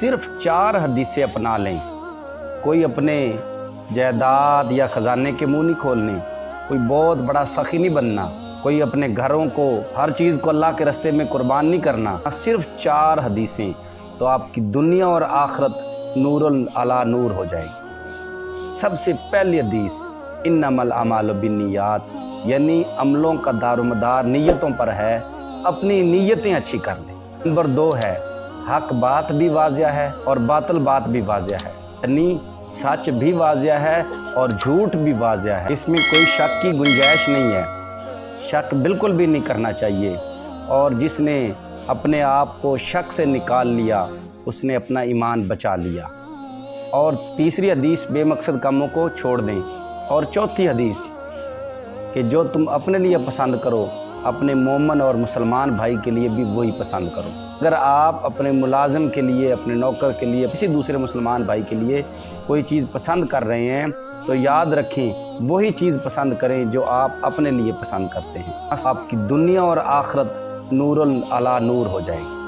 صرف 4 حدیثیں اپنا لیں۔ کوئی اپنے جائیداد یا خزانے کے منہ نہیں کھولنے، کوئی بہت بڑا سخی نہیں بننا، کوئی اپنے گھروں کو ہر چیز کو اللہ کے راستے میں قربان نہیں کرنا۔ صرف 4 حدیثیں تو آپ کی دنیا اور آخرت نور علی نور ہو جائے گی۔ سب سے پہلی حدیث انما الاعمال بالنیات، یعنی عملوں کا دار و مدار نیتوں پر ہے، اپنی نیتیں اچھی کر لیں۔ نمبر 2 ہے حق بات بھی واضح ہے اور باطل بات بھی واضح ہے، یعنی سچ بھی واضح ہے اور جھوٹ بھی واضح ہے، اس میں کوئی شک کی گنجائش نہیں ہے، شک بالکل بھی نہیں کرنا چاہیے۔ اور جس نے اپنے آپ کو شک سے نکال لیا اس نے اپنا ایمان بچا لیا۔ اور تیسری حدیث بے مقصد کاموں کو چھوڑ دیں۔ اور چوتھی حدیث کہ جو تم اپنے لیے پسند کرو اپنے مومن اور مسلمان بھائی کے لیے بھی وہی پسند کرو۔ اگر آپ اپنے ملازم کے لیے، اپنے نوکر کے لیے، کسی دوسرے مسلمان بھائی کے لیے کوئی چیز پسند کر رہے ہیں تو یاد رکھیں وہی چیز پسند کریں جو آپ اپنے لیے پسند کرتے ہیں، آپ کی دنیا اور آخرت نور علی نور ہو جائے گی۔